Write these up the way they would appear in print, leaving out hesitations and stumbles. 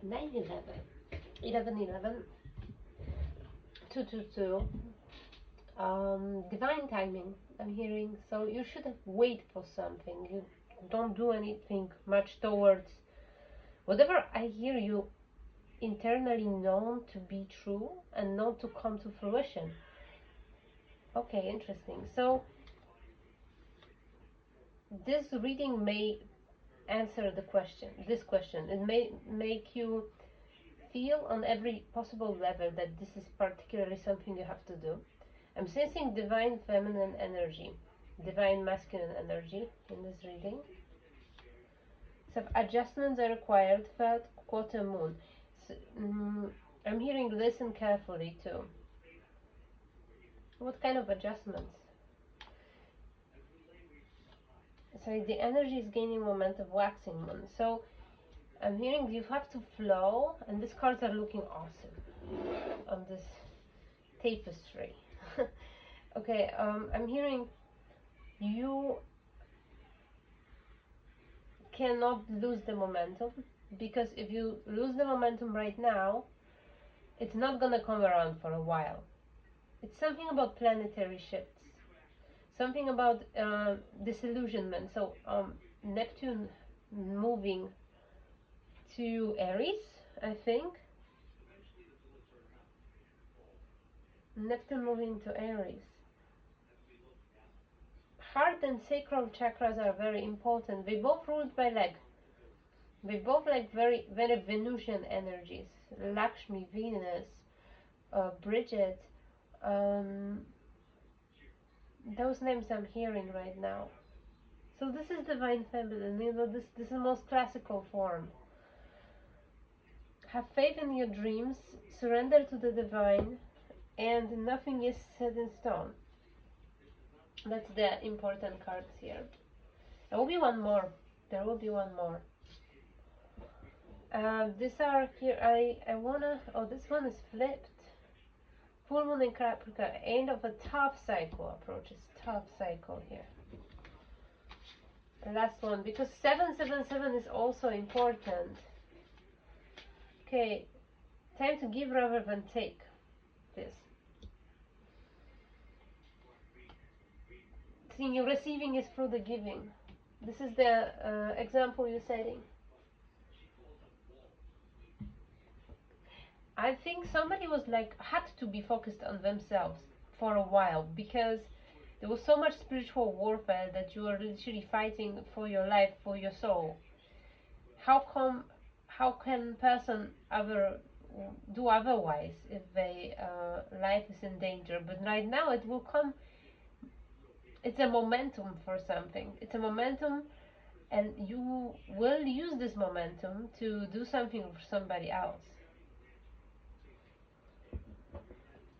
9/11, 11/11, 2/2/2. Divine timing, I'm hearing. So you should have wait for something. You don't do anything much towards whatever I hear you internally known to be true and not to come to fruition. Okay, interesting. So this reading may answer this question. It may make you feel on every possible level that this is particularly something you have to do. I'm sensing divine feminine energy, divine masculine energy in this reading. Some adjustments are required. Third quarter moon. So, I'm hearing listen carefully too. What kind of adjustments? So the energy is gaining momentum, waxing moon. So I'm hearing you have to flow, and these cards are looking awesome on this tapestry. Okay, I'm hearing you cannot lose the momentum, because if you lose the momentum right now, it's not gonna come around for a while. It's something about planetary shifts, something about disillusionment. So Neptune moving to Aries, I think. Neptune moving to Aries. Heart and sacral chakras are very important. They both ruled by leg. They both like very, very Venusian energies. Lakshmi, Venus, Bridget. Um, those names I'm hearing right now. So this is divine feminine. You know, this is the most classical form. Have faith in your dreams. Surrender to the divine, and nothing is set in stone. That's the important cards here. There will be one more. There will be one more. These are here. I wanna. Oh, this one is flipped. Full moon in Capricorn. End of a tough cycle approaches. Tough cycle here. The last one, because 777 is also important. Okay, time to give rather than take. This. See, your receiving is through the giving. This is the example you're setting. I think somebody was like had to be focused on themselves for a while, because there was so much spiritual warfare that you are literally fighting for your life, for your soul. How can person ever do otherwise if they life is in danger? But right now it will come. It's a momentum for something. It's a momentum, and you will use this momentum to do something for somebody else.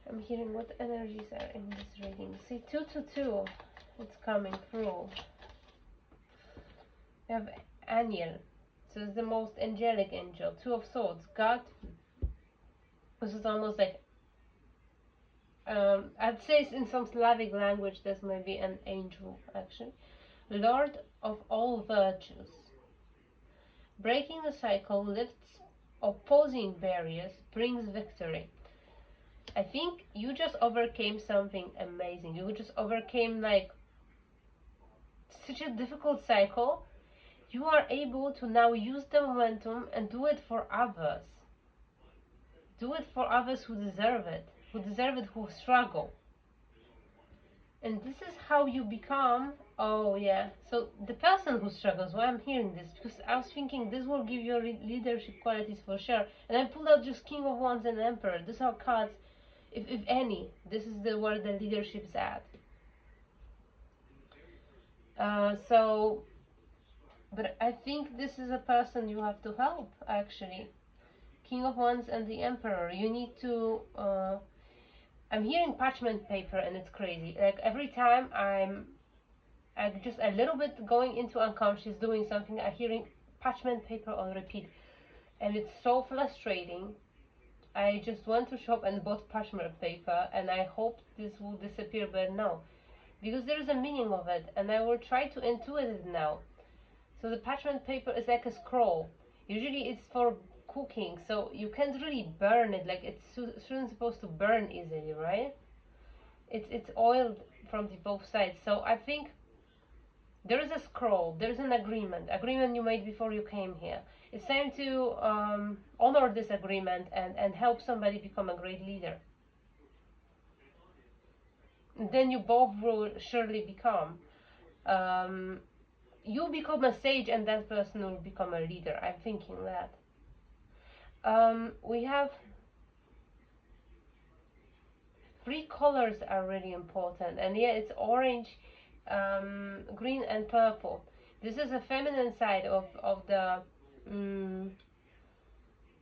I'm hearing what energies are in this reading. See, 2/2, it's coming through. You have Aniel, so it's the most angelic angel. Two of Swords, God. This is almost like, I'd say in some Slavic language, this may be an angel, actually. Lord of all virtues. Breaking the cycle lifts opposing barriers, brings victory. I think you just overcame something amazing. You just overcame like such a difficult cycle. You are able to now use the momentum and do it for others. Do it for others who deserve it, who struggle. And this is how you become. Oh yeah, so the person who struggles, why I'm hearing this, because I was thinking this will give you leadership qualities for sure. And I pulled out just King of Wands and Emperor. These are cards, if any, this is the where the leadership is at. But I think this is a person you have to help, actually. King of Wands and the Emperor. You need to. I'm hearing parchment paper, and it's crazy. Like every time I'm just a little bit going into unconscious, doing something, I'm hearing parchment paper on repeat, and it's so frustrating. I just went to shop and bought parchment paper, and I hope this will disappear, but no, because there is a meaning of it, and I will try to intuit it now. So the parchment paper is like a scroll. Usually it's for cooking, so you can't really burn it. Like it shouldn't supposed to burn easily, right? It's oiled from the both sides. So I think there is a scroll. There's an agreement you made before you came here. It's time to honor this agreement and help somebody become a great leader. Then you both will surely become. Um, you become a sage, and that person will become a leader. I'm thinking that. We have three colors are really important, and yeah, it's orange, green, and purple. This is a feminine side of the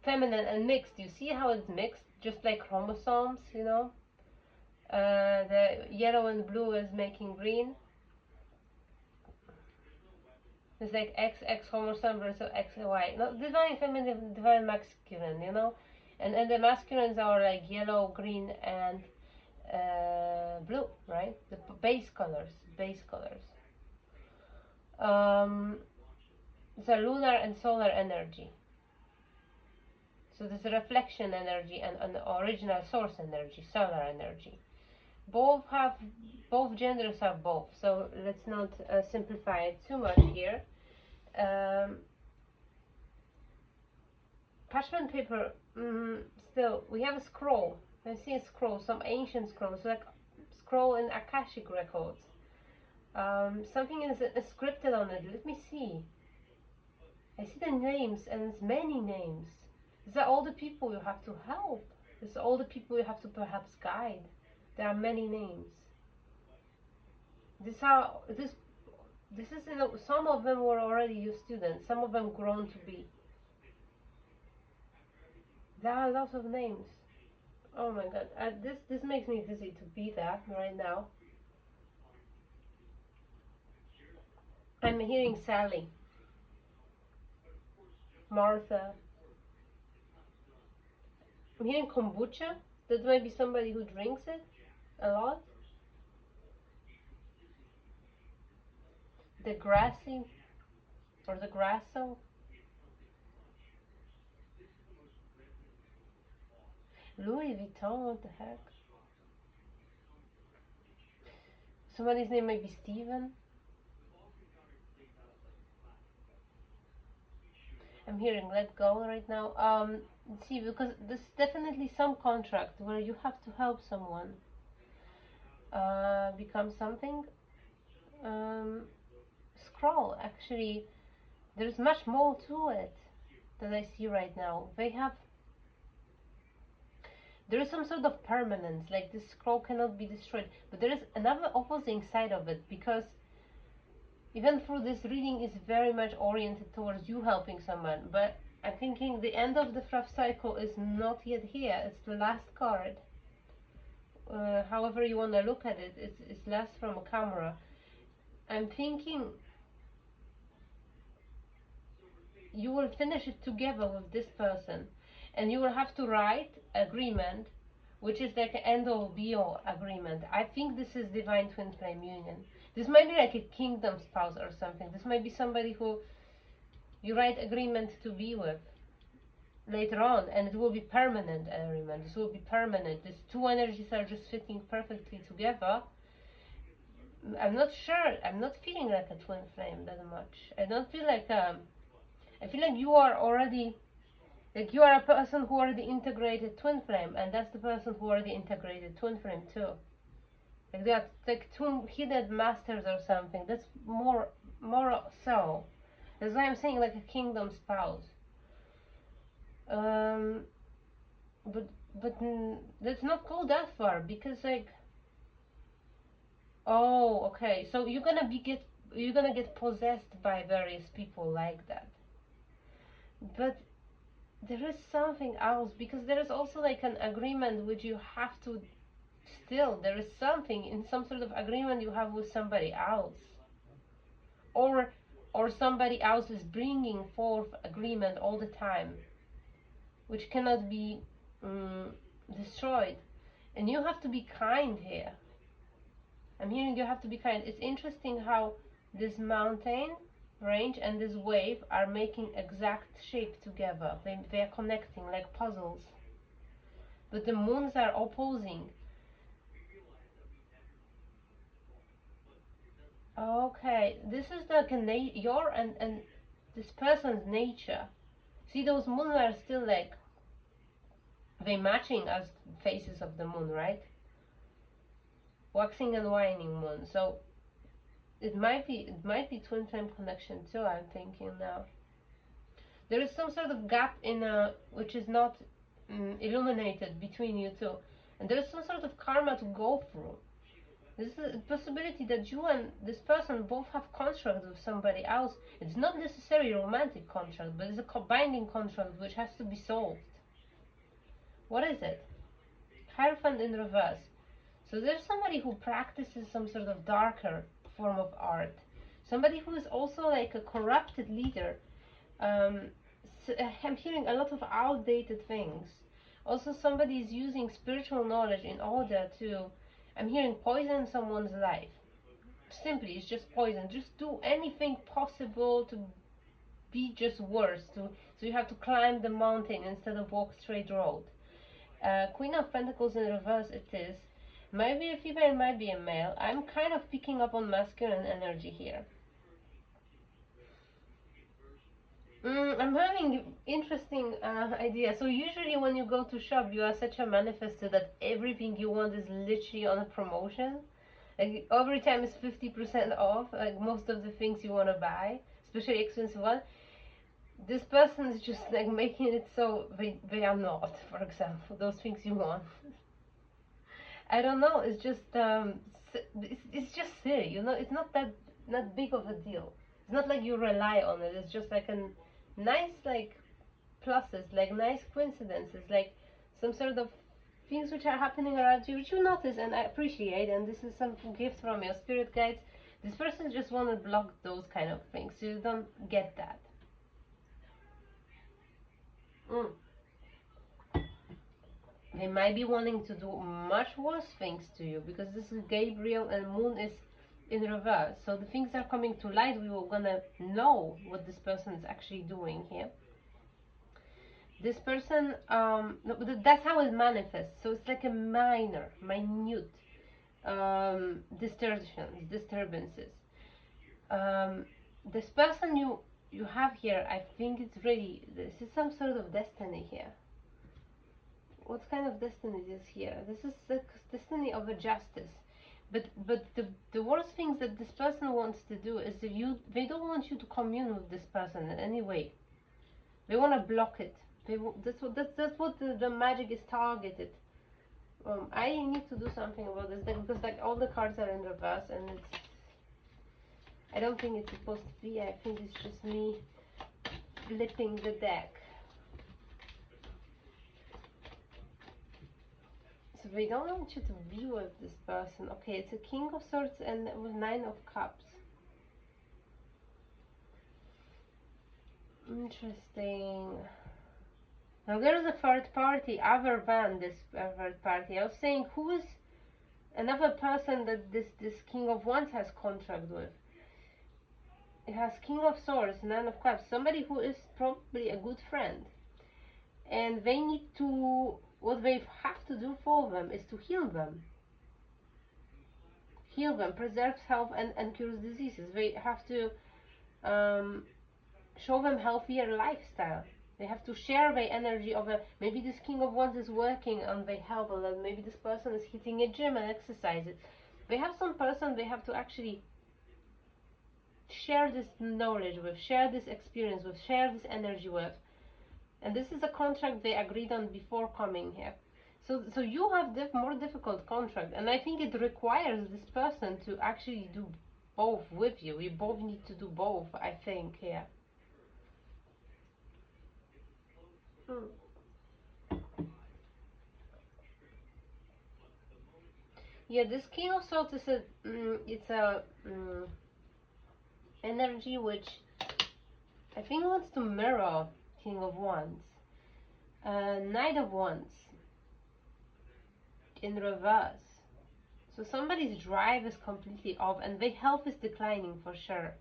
feminine and mixed. You see how it's mixed, just like chromosomes, you know. The yellow and blue is making green. It's like XX chromosome versus XY. No, divine feminine, divine masculine, you know. And the masculines are like yellow, green, and blue, right? The base colors, base colors. Um, the lunar and solar energy. So there's a reflection energy and an original source energy, solar energy. Both have, both genders have both. So let's not simplify it too much here. Parchment paper. Still, we have a scroll. I see a scroll, some ancient scrolls, like scroll in Akashic records. Something is scripted on it. Let me see. I see the names, and it's many names. These are all the people you have to help. These are all the people you have to perhaps guide. There are many names. This is, you know, some of them were already your students. Some of them grown to be. There are lots of names. Oh my god, this makes me dizzy to be that right now. I'm hearing Sally, Martha. I'm hearing kombucha. That might be somebody who drinks it a lot. The grassy or the grasso. Louis Vuitton, what the heck? Somebody's name might be Steven. I'm hearing let go right now. See, because there's definitely some contract where you have to help someone become something. Um, Scroll, actually, there's much more to it that I see right now. There is some sort of permanence, like this scroll cannot be destroyed. But there is another opposing side of it, because even through this reading is very much oriented towards you helping someone. But I'm thinking the end of the fluff cycle is not yet here. It's the last card. However you want to look at it, it's last from a camera. I'm thinking you will finish it together with this person, and you will have to write agreement, which is like an end all be all agreement. I think this is divine twin flame union. This might be like a kingdom spouse or something. This might be somebody who you write agreement to be with later on, and it will be permanent agreement. This will be permanent. These two energies are just fitting perfectly together. I'm not sure. I'm not feeling like a twin flame that much. I don't feel like I feel like you are already, like you are a person who already integrated twin flame, and that's the person who already integrated twin flame too. Like they are like two hidden masters or something. That's more so. That's why I'm saying like a kingdom spouse. Um, but let's not go that far, because like, oh, okay. So you're gonna get possessed by various people like that. But there is something else, because there is also like an agreement which you have to, still there is something in some sort of agreement you have with somebody else, or somebody else is bringing forth agreement all the time, which cannot be destroyed, and you have to be kind here. I'm hearing you have to be kind. It's interesting how this mountain range and this wave are making exact shape together. They are connecting like puzzles. But the moons are opposing. Okay, this is like your and this person's nature. See, those moons are still like they matching as faces of the moon, right? Waxing and waning moon. So it might be twin flame connection too. I'm thinking now. There is some sort of gap in which is not illuminated between you two, and there is some sort of karma to go through. This is a possibility that you and this person both have contract with somebody else. It's not necessarily a romantic contract, but it's a binding contract which has to be solved. What is it? Hierophant in reverse. So there's somebody who practices some sort of darker form of art. Somebody who is also like a corrupted leader. I'm hearing a lot of outdated things. Also, somebody is using spiritual knowledge in order to, I'm hearing, poison someone's life. Simply, it's just poison. Just do anything possible to be just worse. So you have to climb the mountain instead of walk straight road. Queen of Pentacles in reverse it is. Might be a female, might be a male. I'm kind of picking up on masculine energy here. I'm having interesting idea. So usually when you go to shop, you are such a manifester that everything you want is literally on a promotion. Like every time it's 50% off. Like most of the things you want to buy, especially expensive one. This person is just like making it so they are not. For example, those things you want. I don't know. It's just it's just silly. You know, it's not big of a deal. It's not like you rely on it. It's just like a nice like pluses, like nice coincidences, like some sort of things which are happening around you, which you notice and I appreciate. And this is some gift from your spirit guides. This person just want to block those kind of things. So you don't get that. Mm. They might be wanting to do much worse things to you because this is Gabriel and Moon is in reverse. So the things are coming to light. We were gonna know what this person is actually doing here. This person, no, that's how it manifests. So it's like a minute disturbances. Um, this person you have here, I think it's really, this is some sort of destiny here. What kind of destiny is here? This is the destiny of a justice. But the worst things that this person wants to do is that they don't want you to commune with this person in any way. They want to block it. That's what the magic is targeted. I need to do something about this deck because like all the cards are in reverse and it's. I don't think it's supposed to be. I think it's just me flipping the deck. So they don't want you to be with this person. Okay, it's a King of Swords and with Nine of Cups. Interesting. Now there's a third party other than this third party. I was saying who is another person that this King of Wands has contract with. It has King of Swords, Nine of Cups. Somebody who is probably a good friend. And they need to, what they have to do for them is to heal them. Heal them, preserve health and cures diseases. They have to show them healthier lifestyle. They have to share their energy of a, maybe this King of Wands is working on their health a lot. Maybe this person is hitting a gym and exercises. They have some person they have to actually share this knowledge with, share this experience with, share this energy with. And this is a contract they agreed on before coming here. So you have more difficult contract, and I think it requires this person to actually do both with you. You both need to do both, I think, here. Hmm. Yeah, this King of Swords is it's a energy which I think wants to mirror King of Wands. Knight of Wands in reverse. So somebody's drive is completely off and their health is declining for sure.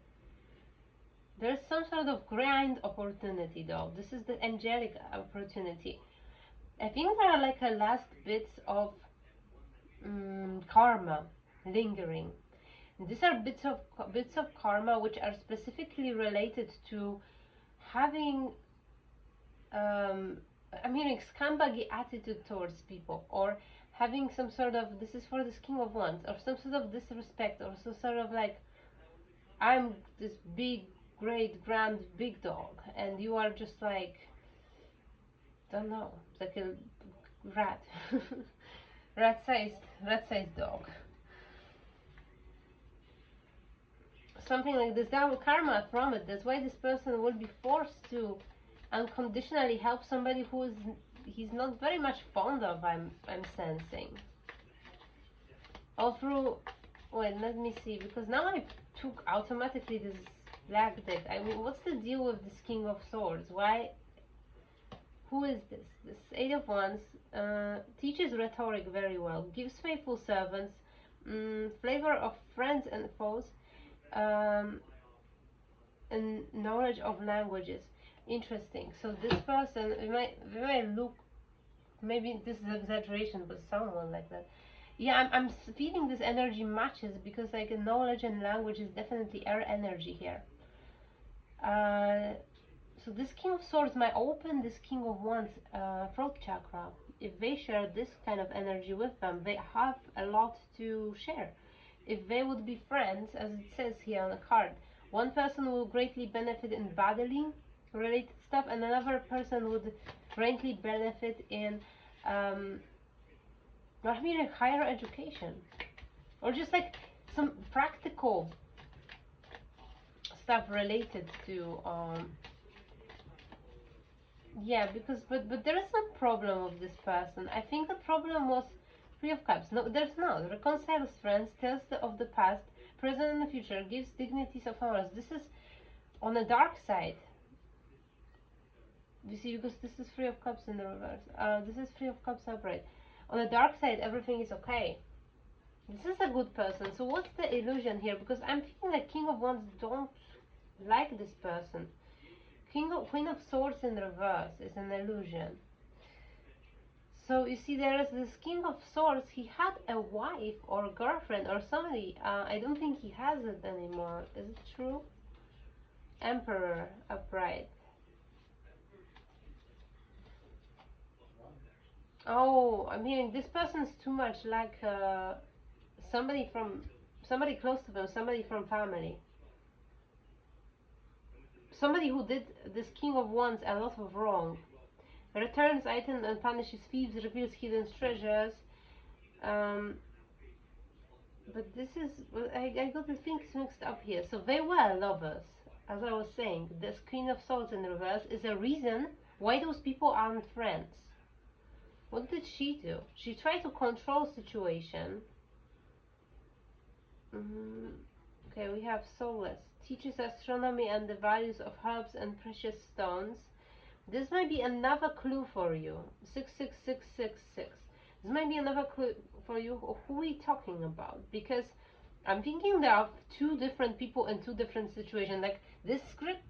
There's some sort of grand opportunity though. This is the angelic opportunity. I think there are like a last bits of karma lingering. These are bits of karma which are specifically related to having I'm hearing scambaggy attitude towards people, or having some sort of, this is for this King of Wands, or some sort of disrespect, or some sort of like, I'm this big, great, grand, big dog, and you are just like, don't know, like a rat, rat-sized dog. Something like this. There will karma from it. That's why this person will be forced to unconditionally help somebody who is he's not very much fond of. I'm sensing. All through. Wait, let me see, because now I took automatically this black deck. I mean, what's the deal with this King of Swords? Why? Who is this? This Eight of Wands teaches rhetoric very well, gives faithful servants, flavor of friends and foes, um, and knowledge of languages. Interesting. So this person, we might look, maybe this is exaggeration, but someone like that. Yeah, I'm feeling this energy matches, because like knowledge and language is definitely air energy here. Uh, so this King of Swords might open this King of Wands throat chakra. If they share this kind of energy with them, they have a lot to share. If they would be friends, as it says here on the card, one person will greatly benefit in battling related stuff, and another person would greatly benefit in maybe higher education, or just like some practical stuff related to yeah, because but there is some problem with this person. I think the problem was Three of Cups. No, there's not. Reconciles friends, tells of the past, present and the future, gives dignities of ours. This is on the dark side. You see, because this is Three of Cups in the reverse. This is Three of Cups upright. On the dark side, everything is okay. This is a good person. So what's the illusion here? Because I'm feeling like King of Wands don't like this person. Queen of Swords in reverse is an illusion. So you see, there is this King of Swords. He had a wife or a girlfriend or somebody. I don't think he has it anymore. Is it true? Emperor upright. Oh, I'm hearing this person is too much like somebody close to them, somebody from family. Somebody who did this King of Wands a lot of wrong. Returns item and punishes thieves, reveals hidden treasures. Um, but this is, I got the things mixed up here. So they were lovers, as I was saying. This Queen of Swords in reverse is a reason why those people aren't friends. What did she do? She tried to control situation. Okay, we have Soulless. Teaches astronomy and the values of herbs and precious stones. This might be another clue for you. 66666. This might be another clue for you of who we talking about, because I'm thinking there are two different people in two different situations. Like this script,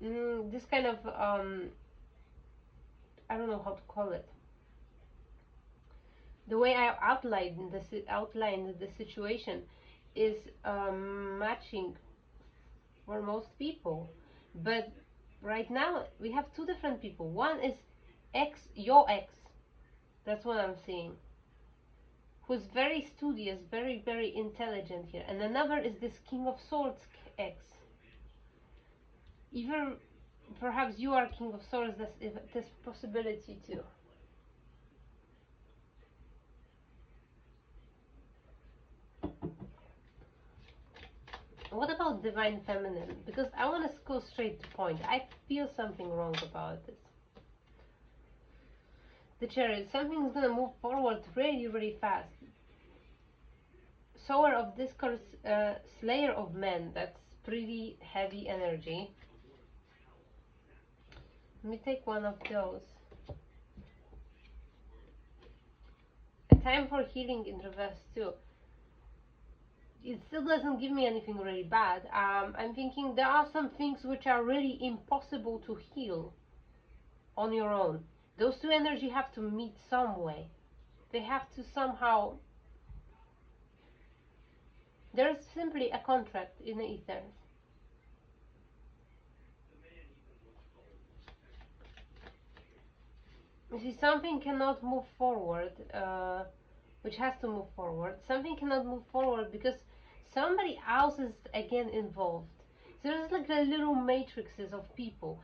this kind of I don't know how to call it. The way I outlined the situation is matching for most people, but right now we have two different people. One is your ex. That's what I'm seeing. Who's very studious, very, very intelligent here. And another is this King of Swords ex. Even perhaps you are King of Swords, there's possibility too. What about Divine Feminine? Because I want to go straight to point. I feel something wrong about this. The Chariot, something's gonna move forward really, really fast. Sower of Discourse, Slayer of Men, that's pretty heavy energy. Let me take one of those. A time for healing in reverse too. it still doesn't give me anything really bad. I'm thinking there are some things which are really impossible to heal on your own. Those two energy have to meet some way. They have to somehow. There's simply a contract in the ethers. You see, something cannot move forward, which has to move forward. Something cannot move forward because somebody else is again involved. So there's like the little matrices of people.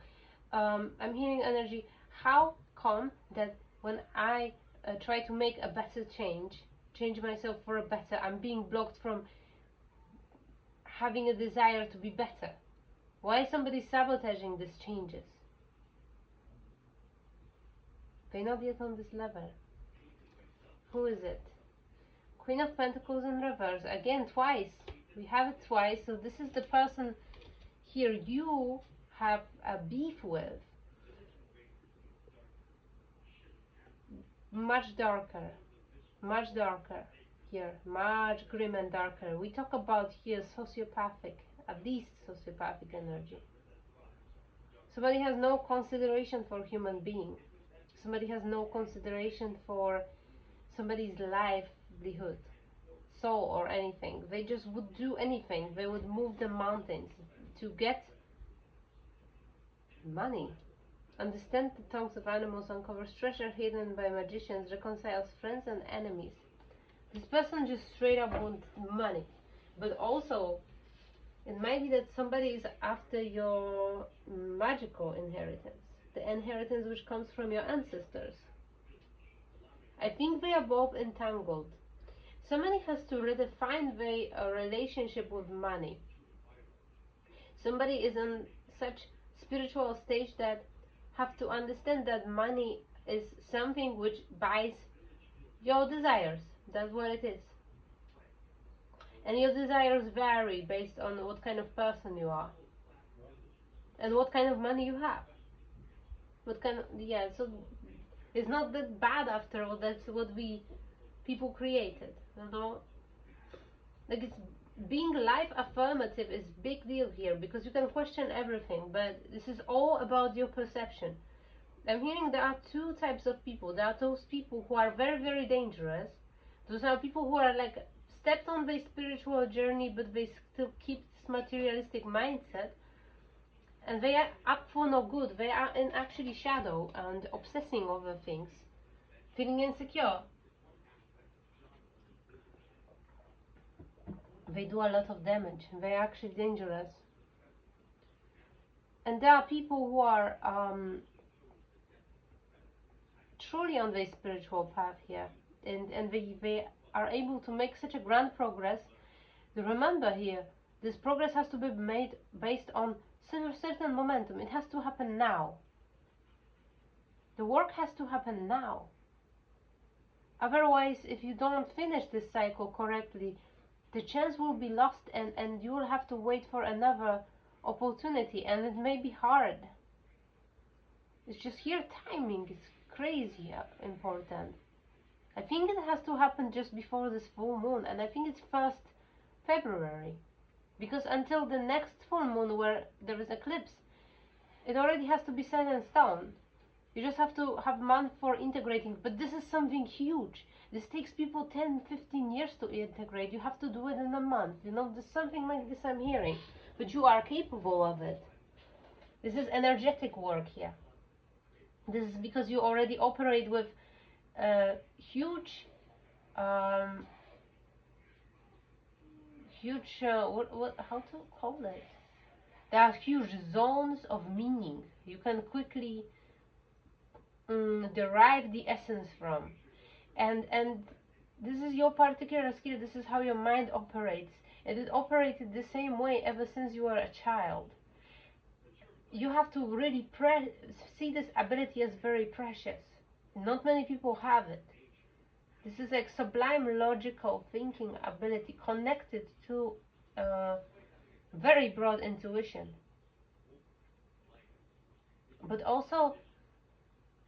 I'm hearing energy. How come that when I try to make a better change myself for a better, I'm being blocked from having a desire to be better? Why is somebody sabotaging these changes? They're not yet on this level. Who is it? Queen of Pentacles in reverse. Again, twice. We have it twice. So this is the person here you have a beef with. Much darker. Much darker here. Much grim and darker. We talk about here sociopathic. At least sociopathic energy. Somebody has no consideration for human being. Somebody has no consideration for somebody's livelihood, soul, or anything. They just would do anything. They would move the mountains to get money. Understand the tongues of animals, uncovers treasure hidden by magicians, reconciles friends and enemies. This person just straight up wants money. But also, it might be that somebody is after your magical inheritance, the inheritance which comes from your ancestors. I think they are both entangled. Somebody has to redefine their relationship with money. Somebody is in such spiritual stage that have to understand that money is something which buys your desires. That's what it is. And your desires vary based on what kind of person you are and what kind of money you have. What kind of, yeah, so it's not that bad after all. That's what we people created, you know. Like, it's being life affirmative is big deal here because you can question everything, but this is all about your perception. I'm hearing there are two types of people. There are those people who are very, very dangerous. Those are people who are like stepped on their spiritual journey, but they still keep this materialistic mindset, and they are up for no good. They are in actually shadow and obsessing over things, feeling insecure. They do a lot of damage. They are actually dangerous. And there are people who are truly on their spiritual path here, and they are able to make such a grand progress. Remember here, this progress has to be made based on certain momentum. It has to happen now. The work has to happen now. Otherwise, if you don't finish this cycle correctly, the chance will be lost, and you will have to wait for another opportunity, and it may be hard. It's just here timing is crazy important. I think it has to happen just before this full moon, and I think it's 1st February. Because until the next full moon where there is eclipse, it already has to be set in stone. You just have to have a month for integrating, but this is something huge. This takes people 10-15 years to integrate. You have to do it in a month. You know, there's something like this I'm hearing, but you are capable of it. This is energetic work here. This is because you already operate with huge huge what how to call it, there are huge zones of meaning you can quickly derive the essence from, and this is your particular skill. This is how your mind operates, and it operated the same way ever since you were a child. You have to really see this ability as very precious. Not many people have it. This is like sublime logical thinking ability connected to very broad intuition. But also,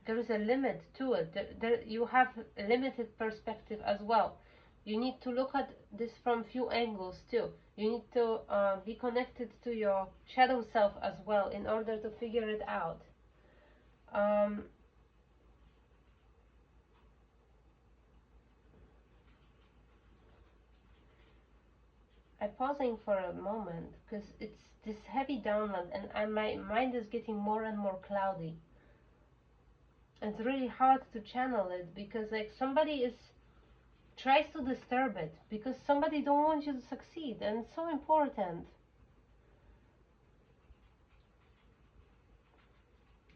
there is a limit to it. You have a limited perspective as well. You need to look at this from few angles too. You need to be connected to your shadow self as well in order to figure it out. um, I'm pausing for a moment because it's this heavy download, and my mind is getting more and more cloudy. It's really hard to channel it because like somebody is tries to disturb it because somebody don't want you to succeed, and it's so important.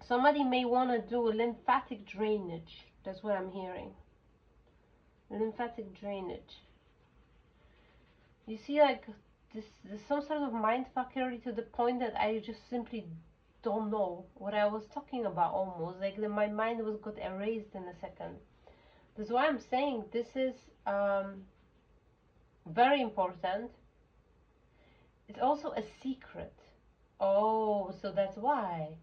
Somebody may want to do lymphatic drainage. That's what I'm hearing. Lymphatic drainage. You see, like this some sort of mind fuckery to the point that I just simply don't know what I was talking about. Almost like my mind was got erased in a second. That's why I'm saying this is very important. It's also a secret. Oh, so that's why.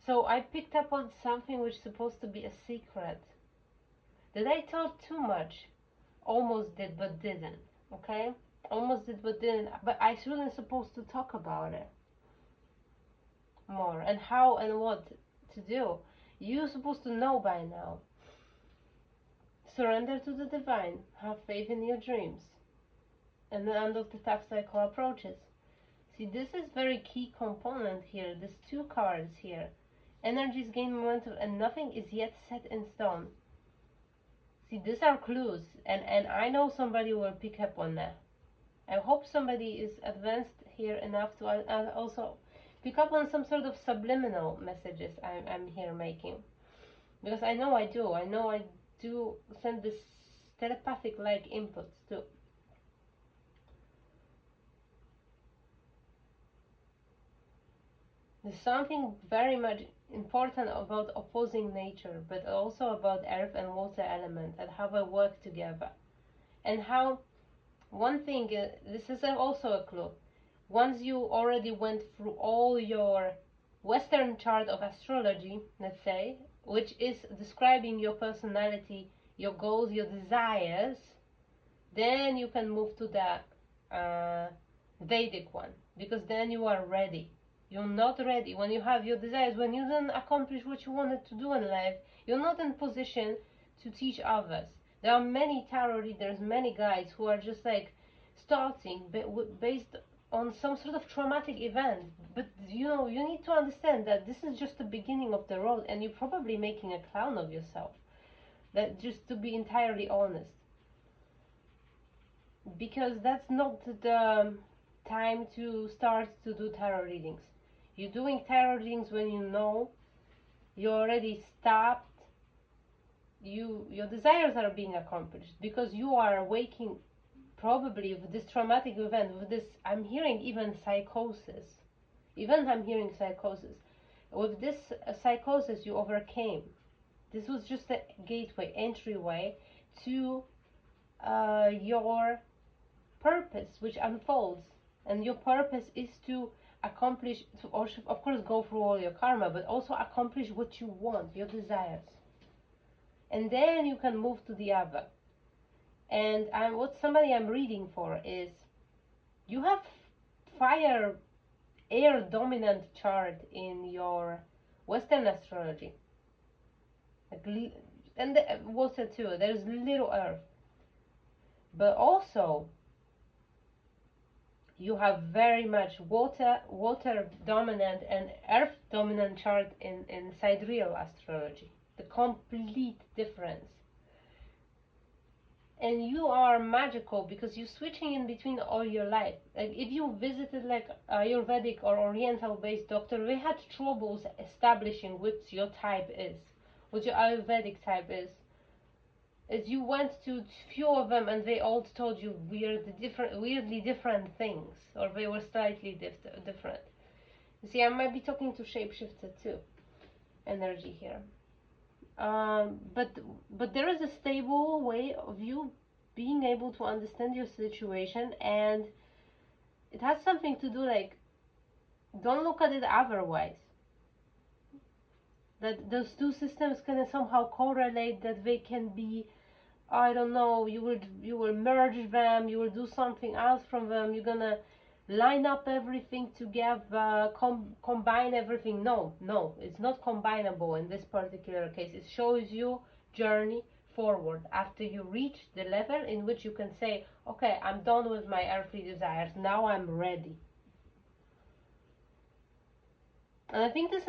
So I picked up on something which is supposed to be a secret. Did I talk too much? Almost did, but didn't. Okay? Almost did, but didn't. But I shouldn't supposed to talk about it more and how and what to do. You're supposed to know by now. Surrender to the divine. Have faith in your dreams. And the end of the tax cycle approaches. See, this is very key component here. There's two cards here. Energies gain momentum and nothing is yet set in stone. See, these are clues, and I know somebody will pick up on that. I hope somebody is advanced here enough to also pick up on some sort of subliminal messages I'm here making. Because I know I do. I know I do send this telepathic-like inputs too. There's something very much important about opposing nature, but also about earth and water element and how they work together. And how one thing, this is also a clue. Once you already went through all your Western chart of astrology, let's say, which is describing your personality, your goals, your desires, then you can move to the Vedic one, because then you are ready. You're not ready when you have your desires, when you don't accomplish what you wanted to do in life. You're not in position to teach others. There are many tarot readers, many guides who are just like starting based on some sort of traumatic event. But you know, you need to understand that this is just the beginning of the road, and you're probably making a clown of yourself. That, just to be entirely honest, because that's not the time to start to do tarot readings. You're doing tarot readings when you know you already stopped. Your desires are being accomplished because you are waking, probably with this traumatic event, with this, I'm hearing even psychosis. Even I'm hearing psychosis. With this psychosis you overcame. This was just a gateway, entryway to your purpose, which unfolds. And your purpose is to accomplish, to, or of course go through all your karma, but also accomplish what you want, your desires. And then you can move to the other. And what somebody I'm reading for is, you have fire, air dominant chart in your Western astrology. And the water too, there's little earth. But also, you have very much water dominant and earth dominant chart in sidereal astrology. The complete difference. And you are magical because you're switching in between all your life. Like if you visited like Ayurvedic or Oriental based doctor, they had troubles establishing which your type is, what your Ayurvedic type is. As you went to few of them and they all told you weirdly different things, or they were slightly different. You see, I might be talking to shapeshifter too, energy here. But there is a stable way of you being able to understand your situation, and it has something to do, like, don't look at it otherwise. That those two systems can somehow correlate, that they can be I don't know, you will merge them, you will do something else from them, you're gonna line up everything together, combine everything. No, no, it's not combinable in this particular case. It shows you journey forward after you reach the level in which you can say, okay, I'm done with my earthly desires, now I'm ready. And I think this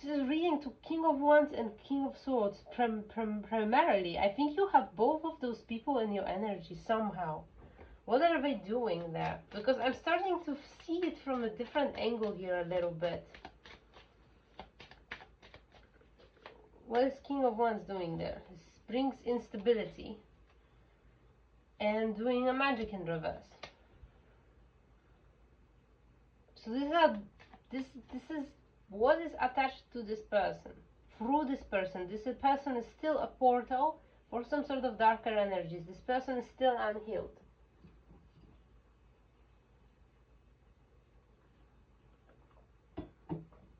is reading to King of Wands and King of Swords primarily. I think you have both of those people in your energy somehow. What are they doing there? Because I'm starting to see it from a different angle here a little bit. What is King of Wands doing there? This brings instability and doing a magic in reverse. So this is what is attached to this person. Through this person is still a portal for some sort of darker energies. This person is still unhealed.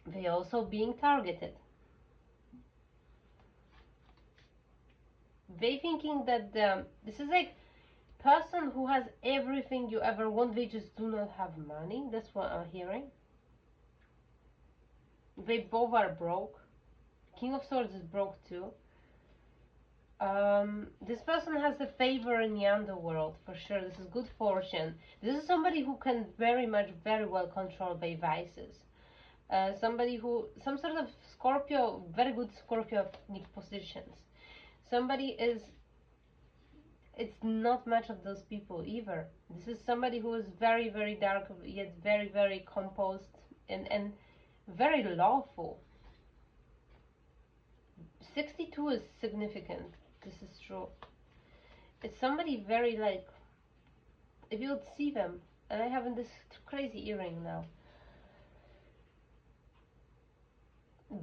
They are also being targeted. They thinking that this is like person who has everything you ever want, they just do not have money. That's what I'm hearing. They both are broke. King of Swords is broke too. This person has a favor in the underworld for sure. This is good fortune. This is somebody who can very well control their vices. Somebody who, some sort of Scorpio, very good Scorpio positions. Somebody is, it's not much of those people either. This is somebody who is very dark, yet very composed and very lawful. 62 is significant. This is true. It's somebody very like, if you would see them, and I have this crazy earring now.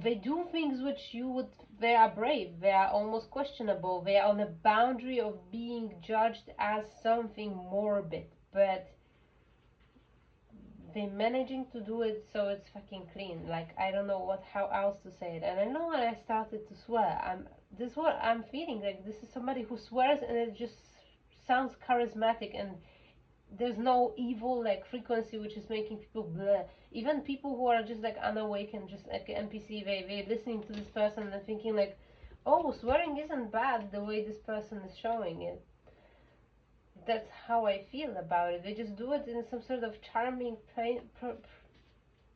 They do things which you would, they are brave, they are almost questionable, they are on the boundary of being judged as something morbid, but they're managing to do it so it's fucking clean. Like, I don't know how else to say it. And I know when I started to swear, this is what I'm feeling, like this is somebody who swears and it just sounds charismatic, and there's no evil like frequency which is making people bleh. Even people who are just like unawakened, just like NPC, they're listening to this person and thinking like, oh, swearing isn't bad the way this person is showing it. That's how I feel about it. They just do it in some sort of charming,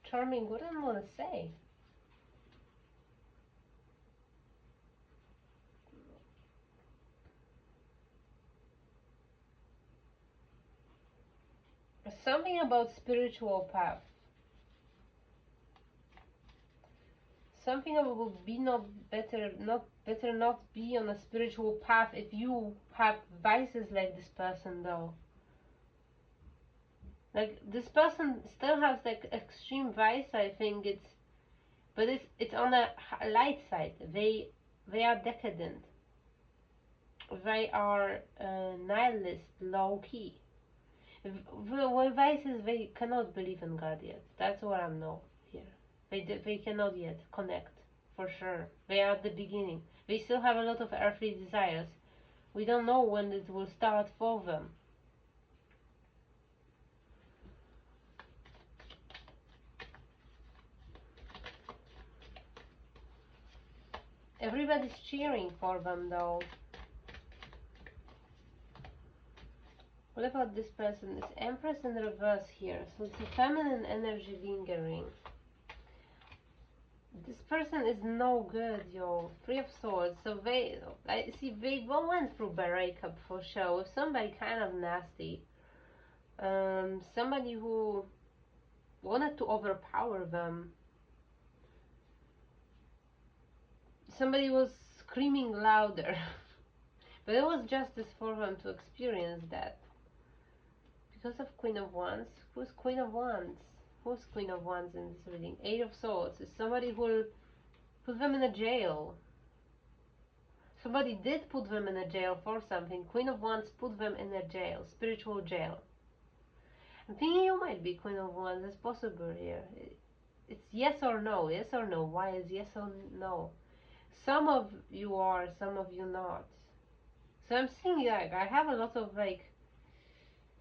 charming, what do I want to say? Something about spiritual path. Something about be not better not be on a spiritual path if you have vices like this person though. Like this person still has like extreme vice. I think but it's on a light side. They are decadent. They are nihilist, low key. With vices, they cannot believe in God yet. That's what I know here. They cannot yet connect, for sure. They are at the beginning. They still have a lot of earthly desires. We don't know when it will start for them. Everybody's cheering for them though. What about this person? It's Empress in reverse here. So it's a feminine energy lingering. This person is no good, yo. Three of Swords. So I see they went through breakup for sure with somebody kind of nasty. Somebody who wanted to overpower them. Somebody was screaming louder. But it was justice for them to experience that. Because of Queen of Wands. Who's Queen of Wands? Who's Queen of Wands in this reading? Eight of Swords. Is somebody who will put them in a jail. Somebody did put them in a jail for something. Queen of Wands put them in a jail. Spiritual jail. I'm thinking you might be Queen of Wands. It's possible here. It's yes or no. Yes or no. Why is yes or no? Some of you are, some of you not. So I'm seeing, like, I have a lot of, like,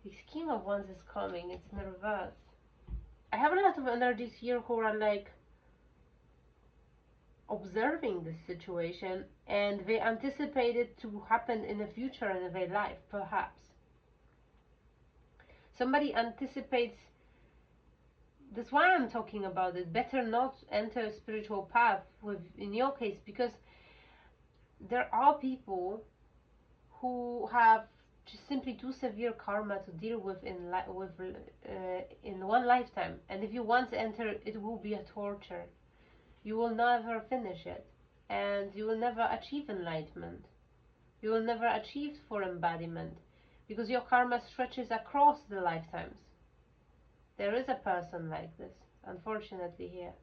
this King of Wands is coming, it's in reverse. I have a lot of energies here who are, like, observing this situation, and they anticipate it to happen in the future in their life, perhaps. Somebody anticipates. That's why I'm talking about it. Better not enter a spiritual path with, in your case, because there are people who have just simply too severe karma to deal with in one lifetime. And if you once enter, it will be a torture. You will never finish it, and you will never achieve enlightenment. You will never achieve full embodiment, because your karma stretches across the lifetimes. There is a person like this, unfortunately, here.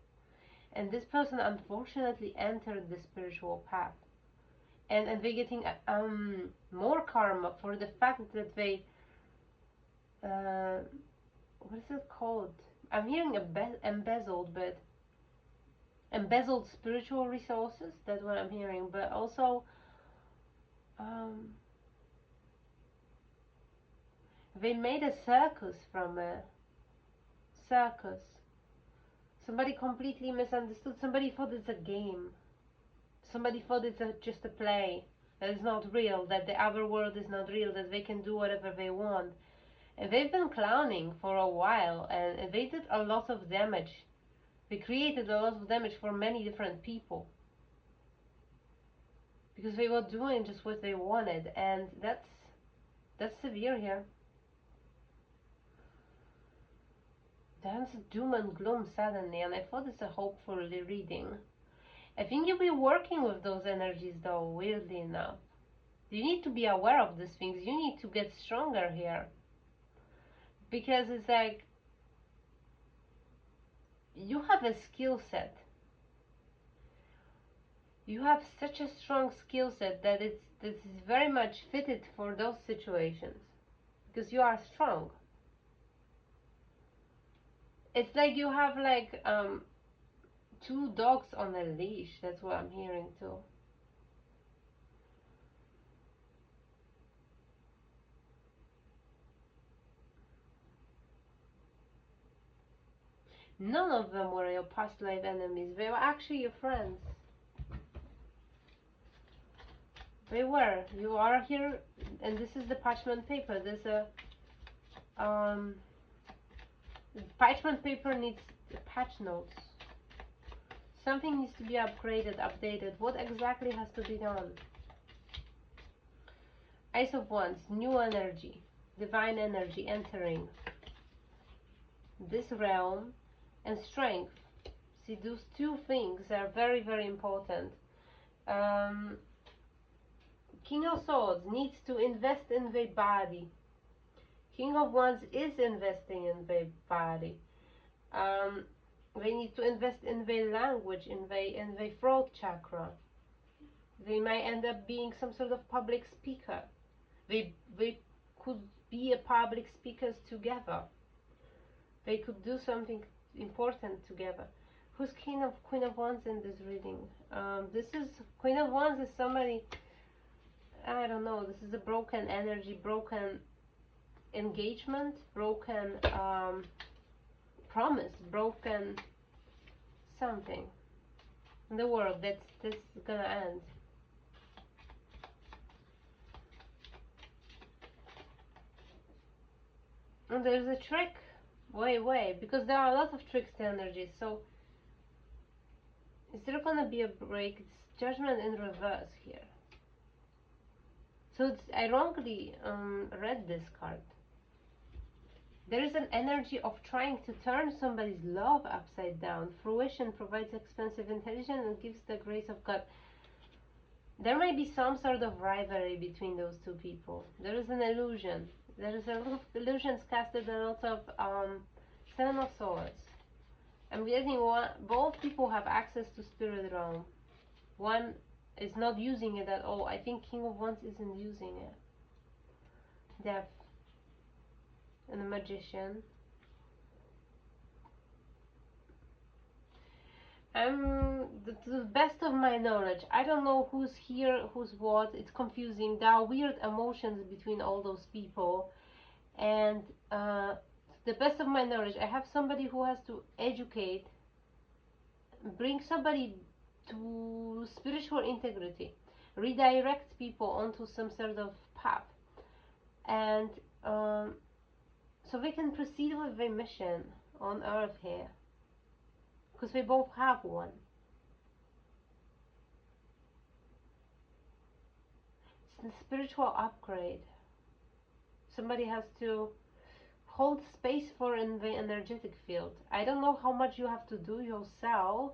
And this person unfortunately entered the spiritual path. And they're getting more karma for the fact that they, what is it called? I'm hearing embezzled, but embezzled spiritual resources, that's what I'm hearing, but also they made a circus from a circus. Somebody completely misunderstood. Somebody thought it's a game. Somebody thought it's just a play, that it's not real, that the other world is not real, that they can do whatever they want. And they've been clowning for a while, and they did a lot of damage. They created a lot of damage for many different people, because they were doing just what they wanted, and that's severe here. There's doom and gloom suddenly, and I thought it's a hopeful reading. I think you'll be working with those energies, though, weirdly enough. You need to be aware of these things. You need to get stronger here. Because it's like, you have a skill set. You have such a strong skill set that it's very much fitted for those situations. Because you are strong. It's like you have like two dogs on a leash. That's what I'm hearing too. None of them were your past life enemies. They were actually your friends. They were. You are here, and this is the parchment paper. There's a parchment paper needs patch notes. Something needs to be upgraded, updated. What exactly has to be done? Ace of Wands, new energy, divine energy entering this realm, and strength. See, those two things are very, very important. King of Swords needs to invest in their body. King of Wands is investing in their body. They need to invest in their language, in their throat chakra. They might end up being some sort of public speaker. They could be a public speakers together. They could do something important together. Who's Queen of Wands in this reading? This is Queen of Wands is somebody, I don't know. This is a broken energy, broken engagement, broken promise, broken something in the world that's gonna end. And there's a trick, way, because there are a lot of trickster energies. So is there gonna be a break? It's Judgment in reverse here. So it's, I wrongly read this card. There is an energy of trying to turn somebody's love upside down. Fruition provides expensive intelligence and gives the grace of God. There may be some sort of rivalry between those two people. There is an illusion. There is a lot of illusions casted, a lot of Seven of Swords. I'm getting one. Both people have access to spirit realm. One is not using it at all. I think King of Wands isn't using it. Death and the Magician. To the best of my knowledge, I don't know who's here, who's what. It's confusing. There are weird emotions between all those people, and to the best of my knowledge, I have somebody who has to educate, bring somebody to spiritual integrity, redirect people onto some sort of path, and um, so they can proceed with their mission on Earth here, because we both have one. It's a spiritual upgrade. Somebody has to hold space for in the energetic field. I don't know how much you have to do yourself.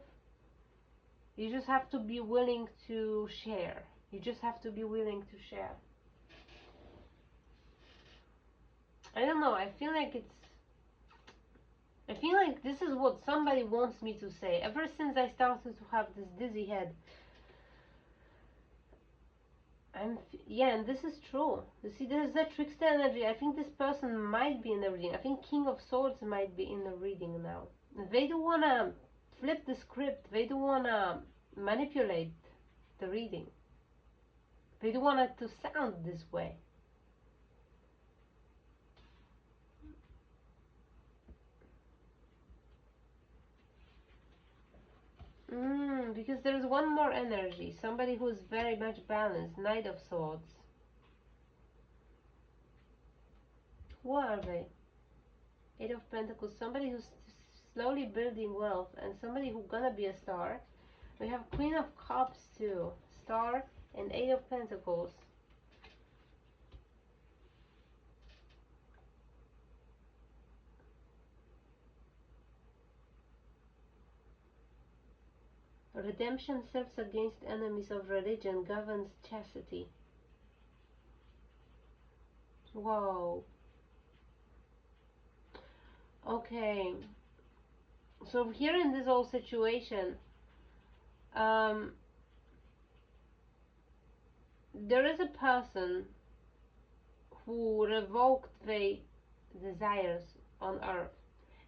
You just have to be willing to share. You just have to be willing to share. I don't know. I feel like this is what somebody wants me to say. Ever since I started to have this dizzy head, yeah, and this is true. You see, there's that trickster energy. I think this person might be in the reading. I think King of Swords might be in the reading now. They don't wanna flip the script. They don't wanna manipulate the reading. They don't want it to sound this way. Because there's one more energy. Somebody who's very much balanced. Knight of Swords. Who are they? Eight of Pentacles. Somebody who's slowly building wealth, and somebody who's gonna be a star. We have Queen of Cups too. Star and Eight of Pentacles. Redemption serves against enemies of religion, governs chastity. Whoa. Okay. So here in this whole situation, um, there is a person who revoked their desires on earth.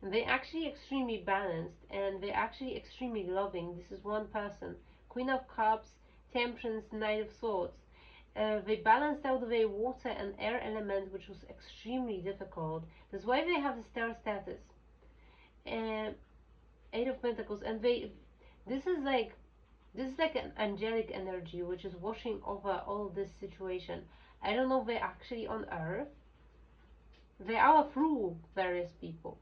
And they're actually extremely balanced, and they're actually extremely loving. This is one person. Queen of Cups, Temperance, Knight of Swords. They balanced out their water and air element, which was extremely difficult. That's why they have the star status. Uh, Eight of Pentacles, and this is like an angelic energy which is washing over all this situation. I don't know if they're actually on Earth. They are through various people.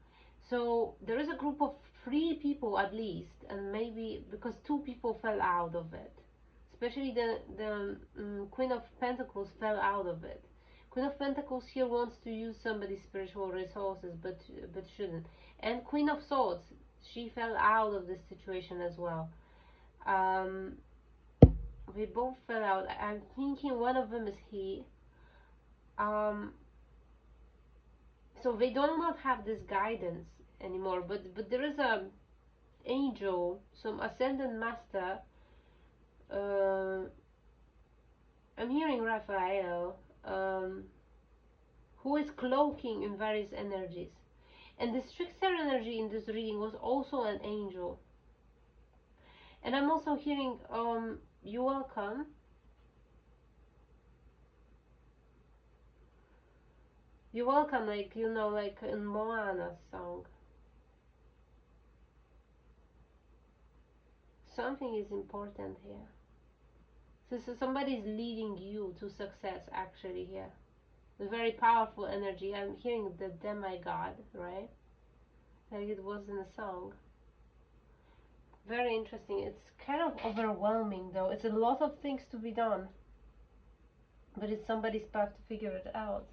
So there is a group of three people at least, and maybe because two people fell out of it. Especially the Queen of Pentacles fell out of it. Queen of Pentacles here wants to use somebody's spiritual resources, but shouldn't. And Queen of Swords, she fell out of this situation as well. Um, we both fell out. I'm thinking one of them is he. Um, so they do not have this guidance anymore. But there is a angel, some ascended master. Uh, I'm hearing Raphael. Who is cloaking in various energies. And this trickster energy in this reading was also an angel. And I'm also hearing, you're welcome. You're welcome, like, like in Moana's song. Something is important here. So somebody is leading you to success, actually, here. With very powerful energy. I'm hearing the demigod, right? Like it was in a song. Very interesting. It's kind of overwhelming, though. It's a lot of things to be done. But it's somebody's path to figure it out.